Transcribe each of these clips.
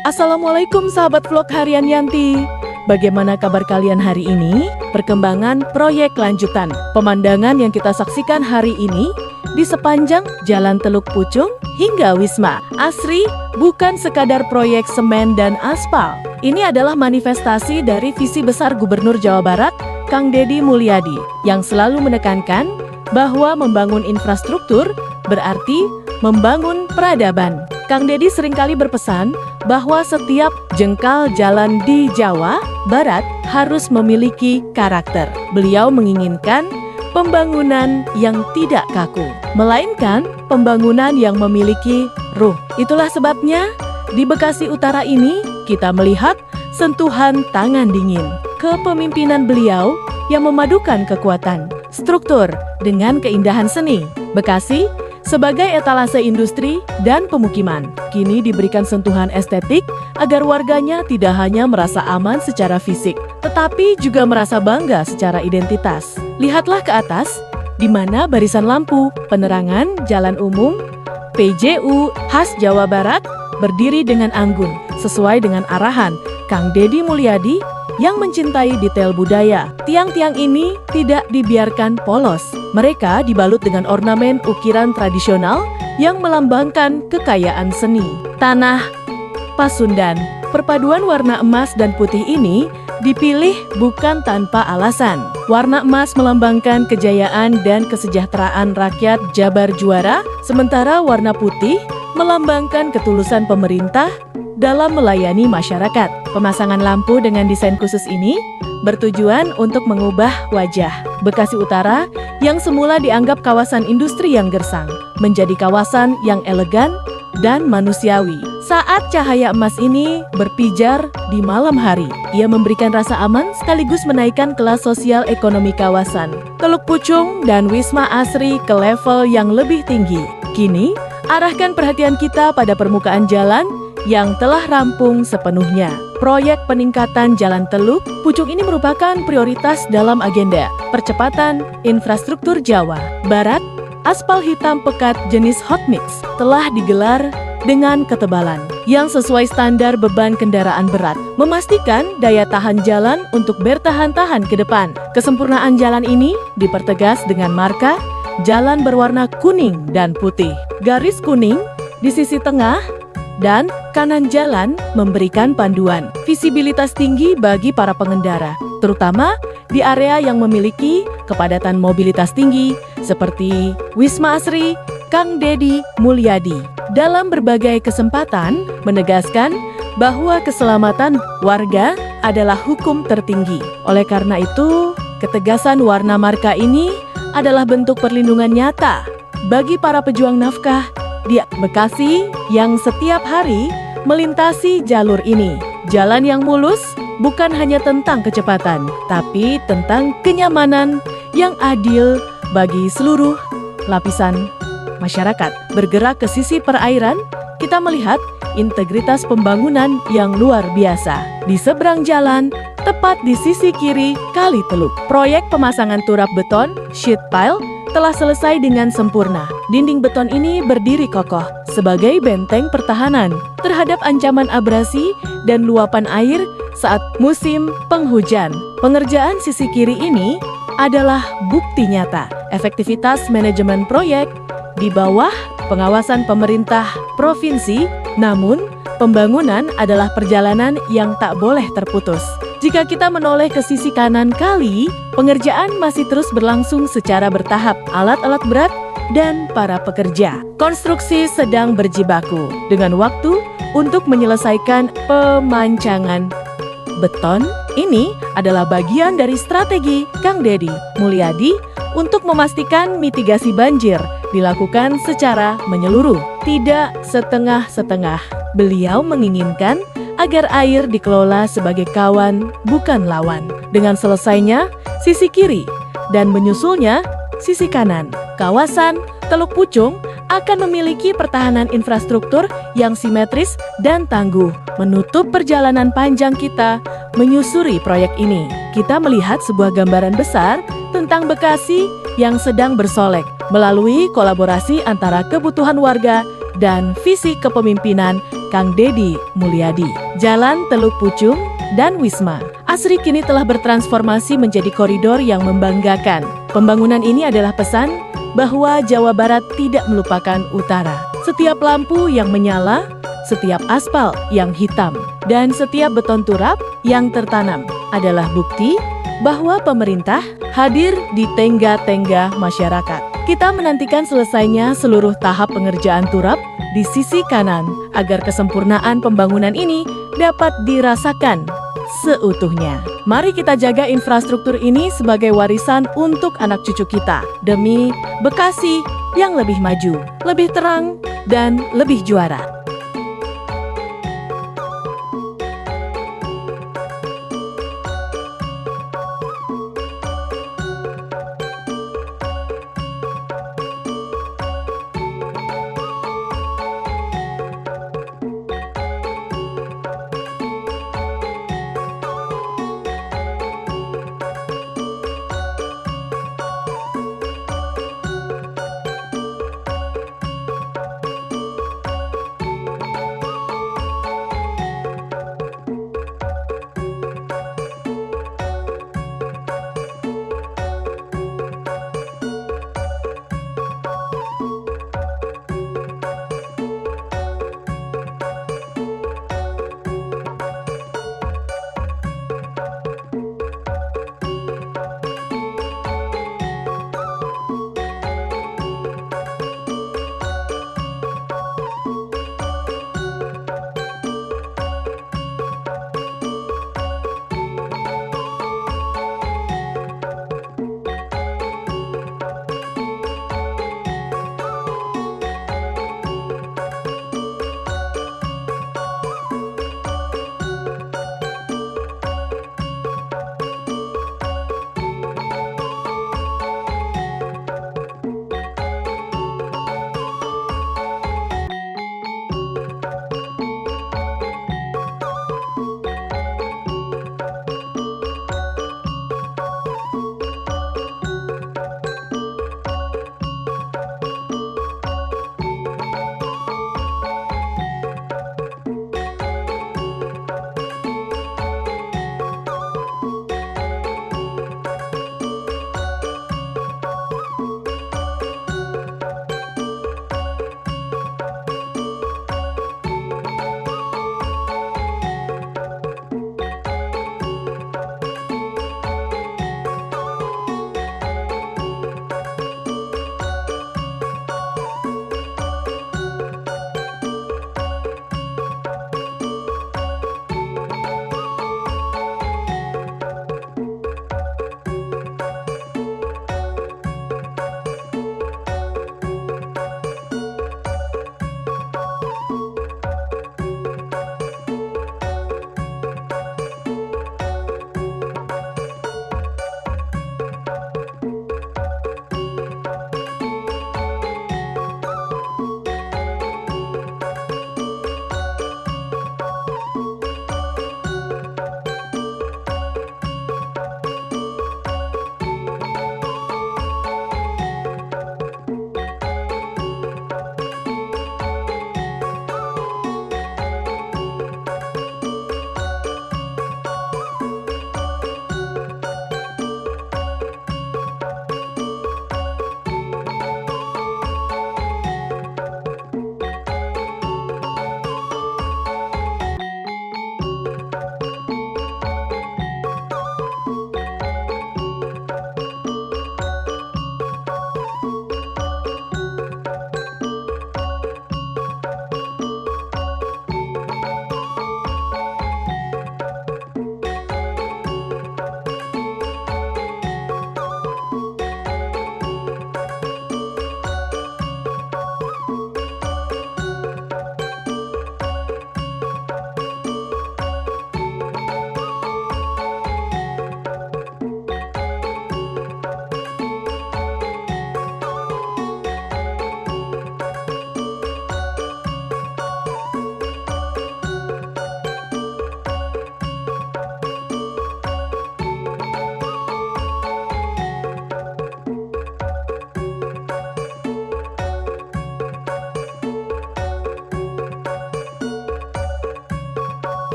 Assalamualaikum sahabat vlog harian Yanti. Bagaimana kabar kalian hari ini? Perkembangan proyek lanjutan. Pemandangan yang kita saksikan hari ini di sepanjang Jalan Teluk Pucung hingga Wisma Asri bukan sekadar proyek semen dan aspal. Ini adalah manifestasi dari visi besar Gubernur Jawa Barat, Kang Deddy Mulyadi, yang selalu menekankan bahwa membangun infrastruktur berarti membangun peradaban. Kang Deddy seringkali berpesan bahwa setiap jengkal jalan di Jawa Barat harus memiliki karakter. Beliau menginginkan pembangunan yang tidak kaku, melainkan pembangunan yang memiliki ruh. Itulah sebabnya di Bekasi Utara ini kita melihat sentuhan tangan dingin kepemimpinan beliau yang memadukan kekuatan struktur dengan keindahan seni. Bekasi sebagai etalase industri dan pemukiman, kini diberikan sentuhan estetik agar warganya tidak hanya merasa aman secara fisik, tetapi juga merasa bangga secara identitas. Lihatlah ke atas, di mana barisan lampu penerangan jalan umum PJU khas Jawa Barat berdiri dengan anggun, sesuai dengan arahan Kang Deddy Mulyadi yang mencintai detail budaya. Tiang-tiang ini tidak dibiarkan polos. Mereka dibalut dengan ornamen ukiran tradisional yang melambangkan kekayaan seni. Tanah Pasundan, perpaduan warna emas dan putih ini dipilih bukan tanpa alasan. Warna emas melambangkan kejayaan dan kesejahteraan rakyat Jabar Juara, sementara warna putih melambangkan ketulusan pemerintah dalam melayani masyarakat. Pemasangan lampu dengan desain khusus ini bertujuan untuk mengubah wajah Bekasi Utara yang semula dianggap kawasan industri yang gersang menjadi kawasan yang elegan dan manusiawi. Saat cahaya emas ini berpijar di malam hari, ia memberikan rasa aman sekaligus menaikkan kelas sosial ekonomi kawasan Teluk Pucung dan Wisma Asri ke level yang lebih tinggi. Kini, arahkan perhatian kita pada permukaan jalan yang telah rampung sepenuhnya. Proyek peningkatan Jalan Teluk Pucung ini merupakan prioritas dalam agenda percepatan infrastruktur Jawa Barat. Aspal hitam pekat jenis hot mix telah digelar dengan ketebalan yang sesuai standar beban kendaraan berat, memastikan daya tahan jalan untuk bertahan-tahan ke depan. Kesempurnaan jalan ini dipertegas dengan marka jalan berwarna kuning dan putih. Garis kuning di sisi tengah dan kanan jalan memberikan panduan visibilitas tinggi bagi para pengendara, terutama di area yang memiliki kepadatan mobilitas tinggi seperti Wisma Asri Kang Deddy Mulyadi. Dalam berbagai kesempatan menegaskan bahwa keselamatan warga adalah hukum tertinggi. Oleh karena itu, ketegasan warna marka ini adalah bentuk perlindungan nyata bagi para pejuang nafkah di Bekasi yang setiap hari melintasi jalur ini. Jalan yang mulus bukan hanya tentang kecepatan, tapi tentang kenyamanan yang adil bagi seluruh lapisan masyarakat. Bergerak ke sisi perairan, kita melihat integritas pembangunan yang luar biasa. Di seberang jalan, tepat di sisi kiri Kali Teluk, proyek pemasangan turap beton sheet pile telah selesai dengan sempurna. Dinding beton ini berdiri kokoh sebagai benteng pertahanan terhadap ancaman abrasi dan luapan air saat musim penghujan. Pengerjaan sisi kiri ini adalah bukti nyata efektivitas manajemen proyek di bawah pengawasan pemerintah provinsi. Namun, pembangunan adalah perjalanan yang tak boleh terputus. Jika kita menoleh ke sisi kanan kali, pengerjaan masih terus berlangsung secara bertahap. Alat-alat berat dan para pekerja konstruksi sedang berjibaku dengan waktu untuk menyelesaikan pemancangan beton. Ini adalah bagian dari strategi Kang Deddy Mulyadi untuk memastikan mitigasi banjir dilakukan secara menyeluruh, tidak setengah-setengah. Beliau menginginkan agar air dikelola sebagai kawan, bukan lawan. Dengan selesainya sisi kiri dan menyusulnya sisi kanan, kawasan Teluk Pucung akan memiliki pertahanan infrastruktur yang simetris dan tangguh. Menutup perjalanan panjang kita menyusuri proyek ini, kita melihat sebuah gambaran besar tentang Bekasi yang sedang bersolek melalui kolaborasi antara kebutuhan warga dan visi kepemimpinan Kang Deddy Mulyadi. Jalan Teluk Pucung dan Wisma Asri kini telah bertransformasi menjadi koridor yang membanggakan. Pembangunan ini adalah pesan bahwa Jawa Barat tidak melupakan Utara. Setiap lampu yang menyala, setiap aspal yang hitam, dan setiap beton turap yang tertanam adalah bukti bahwa pemerintah hadir di tengga-tengga masyarakat. Kita menantikan selesainya seluruh tahap pengerjaan turap di sisi kanan agar kesempurnaan pembangunan ini dapat dirasakan seutuhnya. Mari kita jaga infrastruktur ini sebagai warisan untuk anak cucu kita demi Bekasi yang lebih maju, lebih terang, dan lebih juara.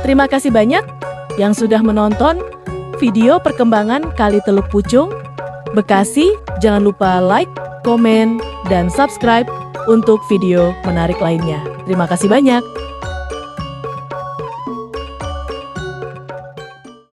Terima kasih banyak yang sudah menonton video perkembangan Kali Teluk Pucung, Bekasi. Jangan lupa like, komen, dan subscribe untuk video menarik lainnya. Terima kasih banyak.